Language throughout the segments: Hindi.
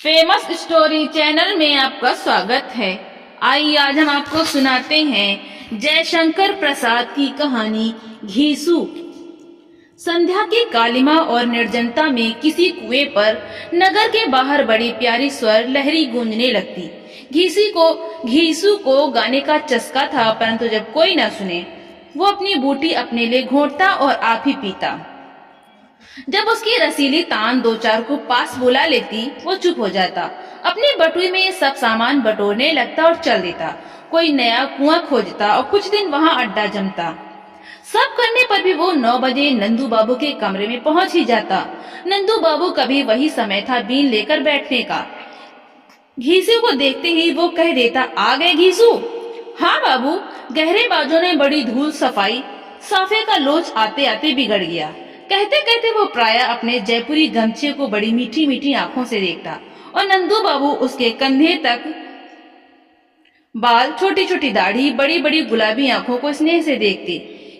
फेमस स्टोरी चैनल में आपका स्वागत है। आइए आज हम आपको सुनाते हैं जयशंकर प्रसाद की कहानी घीसू। संध्या की कालिमा और निर्जनता में किसी कुएं पर नगर के बाहर बड़ी प्यारी स्वर लहरी गूंजने लगती। घीसू को गाने का चस्का था, परंतु जब कोई न सुने वो अपनी बूटी अपने लिए घोंटता और आप ही पीता। जब उसकी रसीली तान दो चार को पास बुला लेती, वो चुप हो जाता, अपनी बटुई में सब सामान बटोरने लगता और चल देता। कोई नया कुआं खोजता और कुछ दिन वहां अड्डा जमता। सब करने पर भी वो 9 बजे नंदू बाबू के कमरे में पहुंच ही जाता। नंदू बाबू कभी वही समय था बीन लेकर बैठने का। घीसू को देखते ही वो कह देता, आ गए घीसू? हाँ बाबू। गहरे बाजों ने बड़ी धूल सफाई, साफे का लोच आते आते बिगड़ गया। कहते कहते वो प्राय अपने जयपुरी गमछे को बड़ी मीठी मीठी आंखों से देखता और नंदू बाबू उसके कंधे तक बाल, छोटी छोटी दाढ़ी, बड़ी बड़ी गुलाबी आंखों को स्नेह से देखते।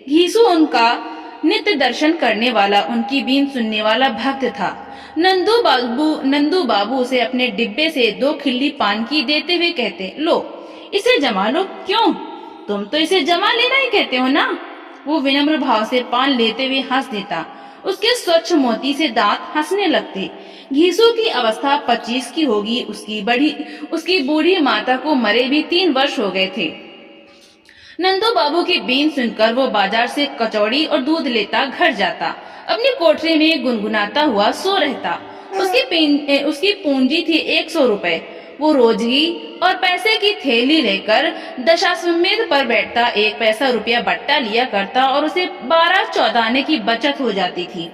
घीसू उनका नित्य दर्शन करने वाला, उनकी बीन सुनने वाला भक्त था। नंदू बाबू उसे अपने डिब्बे से 2 खिल्ली पान की देते हुए कहते, लो इसे जमा लो। क्यों, तुम तो इसे जमा लेना ही कहते हो ना? वो विनम्र भाव से पान लेते हुए हंस देता। उसके स्वच्छ मोती से दांत हंसने लगते। घीसू की अवस्था 25 की होगी। उसकी बूढ़ी माता को मरे भी 3 वर्ष हो गए थे। नंदू बाबू की बीन सुनकर वो बाजार से कचौड़ी और दूध लेता घर जाता, अपनी कोठरी में गुनगुनाता हुआ सो रहता। उसकी पूंजी थी 100 रुपए। वो रोजगी और पैसे की थैली लेकर दशाश्वमेध पर बैठता, 1 पैसा रुपया बट्टा लिया करता और उसे 12-14 आने की बचत हो जाती थी।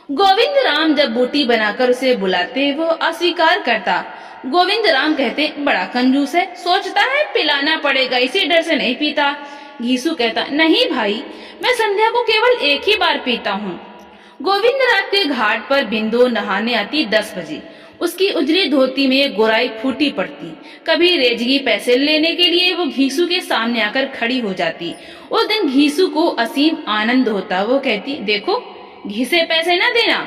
गोविंद राम जब बूटी बनाकर उसे बुलाते, वो अस्वीकार करता। गोविंद राम कहते, बड़ा कंजूस है, सोचता है पिलाना पड़ेगा, इसी डर से नहीं पीता। घीसू कहता, नहीं भाई, मैं संध्या को केवल 1 ही बार पीता हूँ। गोविंद रात के घाट पर बिंदु नहाने आती 10 बजे। उसकी उजली धोती में गोराई फूटी पड़ती। कभी रेजगी पैसे लेने के लिए वो घीसू के सामने आकर खड़ी हो जाती। उस दिन घीसू को असीम आनंद होता। वो कहती, देखो घिसे पैसे न देना।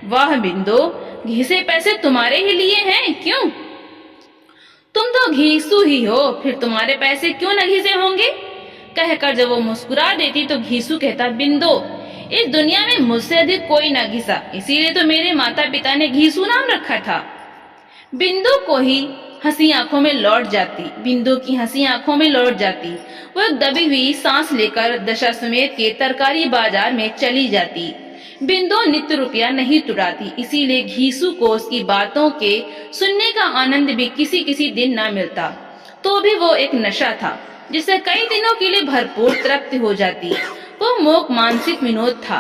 वाह बिंदो, घिसे पैसे तुम्हारे ही लिए हैं क्यों? तुम तो घीसू ही हो, फिर तुम्हारे पैसे क्यों न घिसे होंगे? कहकर जब वो मुस्कुरा देती तो घीसू कहता, बिंदो, इस दुनिया में मुझसे अधिक कोई न घिसा, इसीलिए तो मेरे माता पिता ने घीसू नाम रखा था। बिंदु को ही हंसी आंखों में लौट जाती। बिंदु की हंसी आंखों में लौट जाती। वह दबी हुई सांस लेकर दशाश्वमेध के तरकारी बाजार में चली जाती। बिंदु नित्य रुपया नहीं तुड़ाती, इसीलिए घीसू को उसकी बातों के सुनने का आनंद भी किसी किसी दिन न मिलता। तो भी वो एक नशा था जिससे कई दिनों के लिए भरपूर तृप्ति हो जाती। वो मोक मानसिक विनोद था।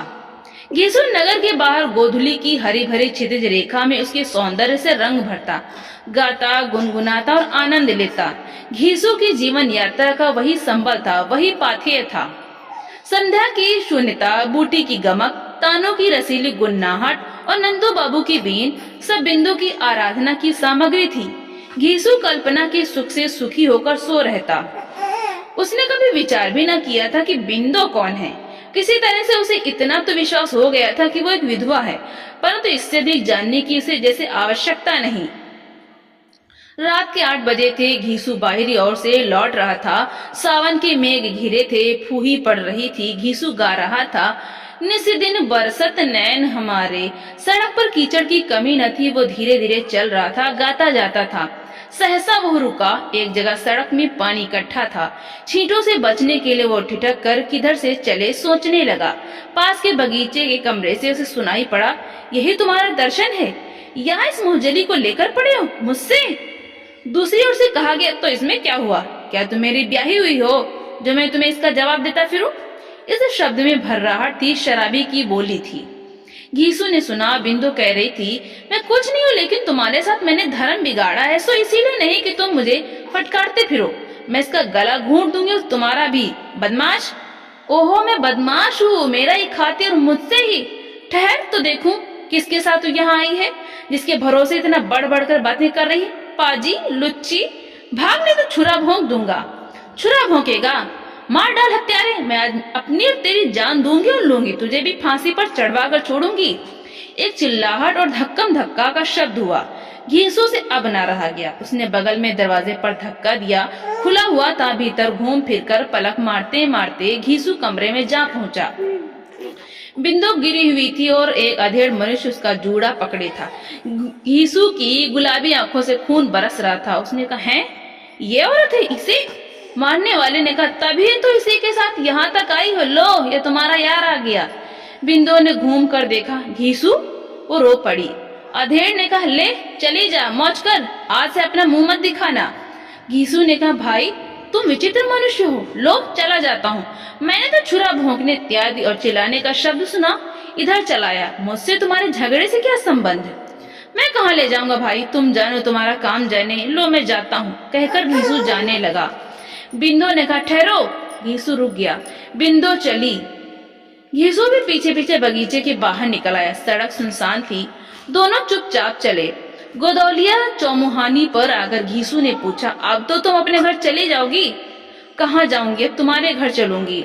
घीसू नगर के बाहर गोधुली की हरी भरी क्षितिज रेखा में उसके सौंदर्य से रंग भरता, गाता, गुनगुनाता और आनंद लेता। घीसू की जीवन यात्रा का वही संबल था, वही पाथेय था। संध्या की शून्यता, बूटी की गमक, तानों की रसीली गुन्नाहट और नंदू बाबू की बीन सब बिंदु की आराधना की सामग्री थी। घीसू कल्पना के सुख से सुखी होकर सो रहता। उसने कभी विचार भी न किया था कि बिंदु कौन है। किसी तरह से उसे इतना तो विश्वास हो गया था कि वो एक विधवा है, परंतु इससे अधिक जानने की उसे जैसे आवश्यकता नहीं। रात के 8 बजे थे। घीसू बाहरी ओर से लौट रहा था। सावन के मेघ घिरे थे, फूही पड़ रही थी। घीसू गा रहा था, निस दिन बरसत नैन हमारे। सड़क पर कीचड़ की कमी न थी। वो धीरे धीरे चल रहा था, गाता जाता था। सहसा वो रुका। एक जगह सड़क में पानी इकट्ठा था। छींटों से बचने के लिए वो ठिठक कर किधर से चले सोचने लगा। पास के बगीचे के कमरे से उसे सुनाई पड़ा, यही तुम्हारा दर्शन है? यहाँ इस मुहजली को लेकर पड़े हो मुझसे? दूसरी ओर से कहा गया, तो इसमें क्या हुआ? क्या तुम मेरी ब्याही हुई हो जो मैं तुम्हें इसका जवाब देता फिरूं? इस शब्द में भर्राहट थी, शराबी की बोली थी। घीसू ने सुना। बिंदु कह रही थी, मैं कुछ नहीं हूँ, लेकिन तुम्हारे साथ मैंने धर्म बिगाड़ा है, सो इसीलिए नहीं कि तुम मुझे फटकारते फिरो। मैं इसका गला घूंट दूंगी और तुम्हारा भी। बदमाश! ओहो, मैं बदमाश हूँ, मेरा ही खातिर मुझसे ही। ठहर तो देखूं किसके साथ तू यहाँ आई है, जिसके भरोसे इतना बढ़ बढ़ कर बातें कर रही है। पाजी, लुच्ची, भाग नहीं तो छुरा भोंक दूंगा। छुरा भोंकेगा? मार डाल हत्यारे, मैं आज अपनी और तेरी जान दूंगी और लूंगी, तुझे भी फांसी पर चढ़वा कर छोड़ूंगी। एक चिल्लाहट और धक्कम धक्का का शब्द हुआ। घीसू से अब ना रहा गया। उसने बगल में दरवाजे पर धक्का दिया, खुला हुआ था। भीतर घूम फिरकर पलक मारते मारते घीसू कमरे में जा पहुंचा। बिंदु गिरी हुई थी और एक अधेड़ मनुष्य उसका जूड़ा पकड़े था। घीसू की गुलाबी आंखों से खून बरस रहा था। उसने कहा, है ये औरत है, इसे मारने वाले ने कहा, तभी तो इसी के साथ यहाँ तक आई हो। लो, ये तुम्हारा यार आ गया। बिंदु ने घूम कर देखा, घीसू। वो रो पड़ी। अधेड़ ने कहा, ले चली जा, मौज कर, आज से अपना मुंह मत दिखाना। घीसू ने कहा, भाई तुम विचित्र मनुष्य हो, लो चला जाता हूँ। मैंने तो छुरा भोंकने, इत्यादि और चिल्लाने का शब्द सुना, इधर चलाया। मुझसे तुम्हारे झगड़े से क्या संबंध? मैं कहाँ ले जाऊंगा भाई, तुम जानो, तुम्हारा काम जाने। लो मैं जाता हूँ, कहकर घीसू जाने लगा। बिंदु ने कहा, ठहरो। घीसू रुक गया। बिंदु चली। घीसू भी पीछे पीछे बगीचे के बाहर निकल आया। सड़क सुनसान थी। दोनों चुपचाप चले। गोदौलिया चौमुहानी पर आकर घीसू ने पूछा, अब तो तुम अपने घर चली जाओगी? कहाँ जाऊंगी, अब तुम्हारे घर चलूंगी।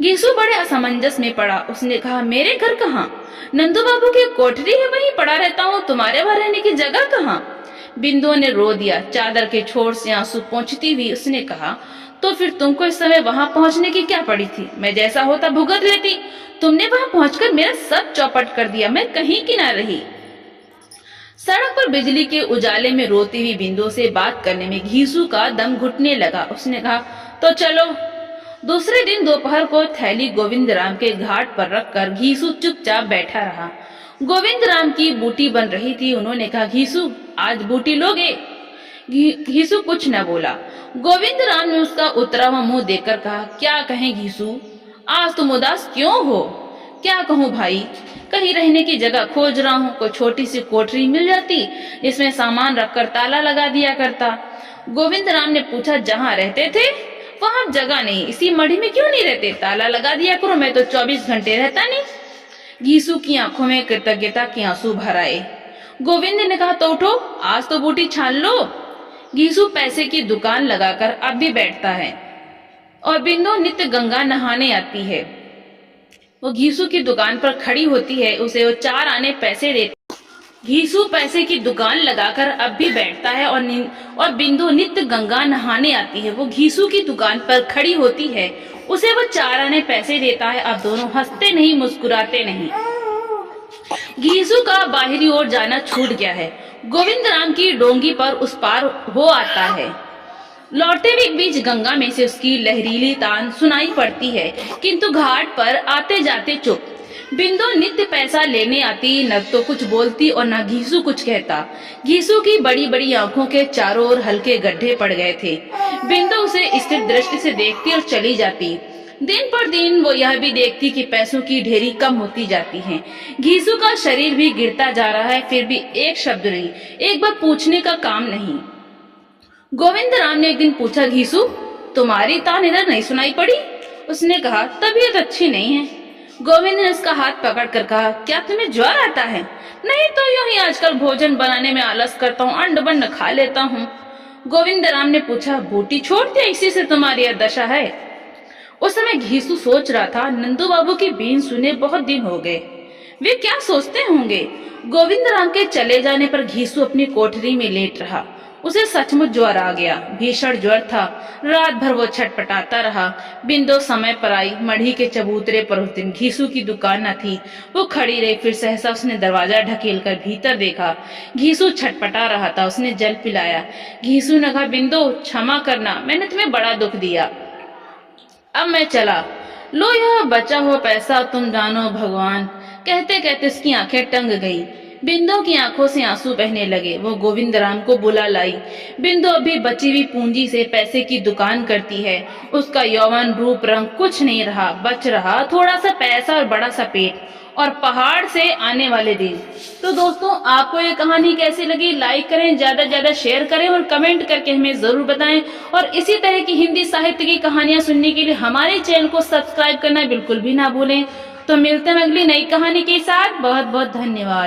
घीसू बड़े असमंजस में पड़ा। उसने कहा, मेरे घर कहाँ? नंदू बाबू की कोठरी है, वहीं पड़ा रहता हूँ, तुम्हारे वहां रहने की जगह कहाँ? बिंदु ने रो दिया। चादर के छोर से आंसू पोंछती हुई उसने कहा, तो फिर तुमको इस समय वहां पहुंचने की क्या पड़ी थी? मैं जैसा होता भुगत लेती। तुमने वहां पहुंचकर मेरा सब चौपट कर दिया। मैं कहीं की ना रही। सड़क पर बिजली के उजाले में रोती हुई बिंदु से बात करने में घीसू का दम घुटने लगा। उसने कहा, तो चलो। दूसरे दिन दोपहर को थैली गोविंद राम के घाट पर रखकर घीसू चुपचाप बैठा रहा। गोविंद राम की बूटी बन रही थी। उन्होंने कहा, घीसू आज बूटी लोगे? घीसू कुछ न बोला। गोविंद राम ने उसका उतरा हुआ मुंह देखकर कहा, क्या कहें घीसू, आज तुम उदास क्यों हो? क्या कहूँ भाई, कहीं रहने की जगह खोज रहा हूँ। कोई छोटी सी कोठरी मिल जाती जिसमें सामान रखकर ताला लगा दिया करता। गोविंद राम ने पूछा, जहाँ रहते थे वहां जगह नहीं, इसी मढ़ी में क्यों नहीं रहते? ताला लगा दिया करो, मैं तो 24 घंटे रहता नहीं। घीसू की आंखों में कृतज्ञता के आंसू भर आए। गोविंद ने कहा, तो उठो, आज तो बूटी छान लो। घीसू पैसे की दुकान लगाकर अब भी बैठता है और बिंदु नित्य गंगा नहाने आती है। वो घीसू की दुकान पर खड़ी होती है, उसे वो 4 आने पैसे देती। घीसू पैसे की दुकान लगाकर अब भी बैठता है और बिंदु नित्य गंगा नहाने आती है। वो घीसू की दुकान पर खड़ी होती है, उसे वो 4 आने पैसे देता है। अब दोनों हंसते नहीं, मुस्कुराते नहीं। घीसू का बाहरी ओर जाना छूट गया है। गोविंद राम की डोंगी पर उस पार हो आता है। लौटते हुए बीच गंगा में से उसकी लहरीली तान सुनाई पड़ती है, किंतु घाट पर आते जाते चुप। बिंदु नित्य पैसा लेने आती, न तो कुछ बोलती और न घीसू कुछ कहता। घीसू की बड़ी बड़ी आंखों के चारों ओर हल्के गड्ढे पड़ गए थे। बिंदु उसे स्थिर दृष्टि से देखती और चली जाती। दिन पर दिन वो यह भी देखती कि पैसों की ढेरी कम होती जाती है। घीसू का शरीर भी गिरता जा रहा है, फिर भी एक शब्द नहीं, एक बार पूछने का काम नहीं। गोविंद राम ने एक दिन पूछा, घीसू तुम्हारी तान इधर नहीं सुनाई पड़ी? उसने कहा, तबीयत अच्छी नहीं है। गोविंद ने उसका हाथ पकड़कर कहा, क्या तुम्हें ज्वर आता है? नहीं तो यूं ही आजकल भोजन बनाने में आलस करता हूँ, अंड बंड खा लेता हूँ। गोविंद राम ने पूछा, बूटी छोड़ दिया, इसी से तुम्हारी यह दशा है? उस समय घीसू सोच रहा था, नंदू बाबू की बीन सुने बहुत दिन हो गए, वे क्या सोचते होंगे। गोविंद राम के चले जाने पर घीसू अपनी कोठरी में लेट रहा। उसे सचमुच ज्वर आ गया, भीषण ज्वर था। रात भर वो छटपटाता रहा। बिंदु समय पर आई। मढ़ी के चबूतरे पर उस दिन घीसू की दुकान न थी। वो खड़ी रही, फिर सहसा उसने दरवाजा ढकेल कर भीतर देखा। घीसू छटपटा रहा था। उसने जल पिलाया। घीसू ने कहा, बिंदु क्षमा करना, मैंने तुम्हें बड़ा दुख दिया, अब मैं चला। लो यह बचा हुआ पैसा तुम जानो भगवान। कहते कहते उसकी आंखें टंग गई। बिंदु की आंखों से आंसू बहने लगे। वो गोविंद राम को बुला लाई। बिंदु अभी बची हुई पूंजी से पैसे की दुकान करती है। उसका यौवन रूप रंग कुछ नहीं रहा, बच रहा थोड़ा सा पैसा और बड़ा सा पेट और पहाड़ से आने वाले दिन। तो दोस्तों, आपको ये कहानी कैसी लगी? लाइक करें, ज्यादा से ज्यादा शेयर करें और कमेंट करके हमें जरूर बताएं। और इसी तरह की हिंदी साहित्य की कहानियां सुनने के लिए हमारे चैनल को सब्सक्राइब करना बिल्कुल भी ना भूलें। तो मिलते हैं अगली नई कहानी के साथ। बहुत बहुत धन्यवाद।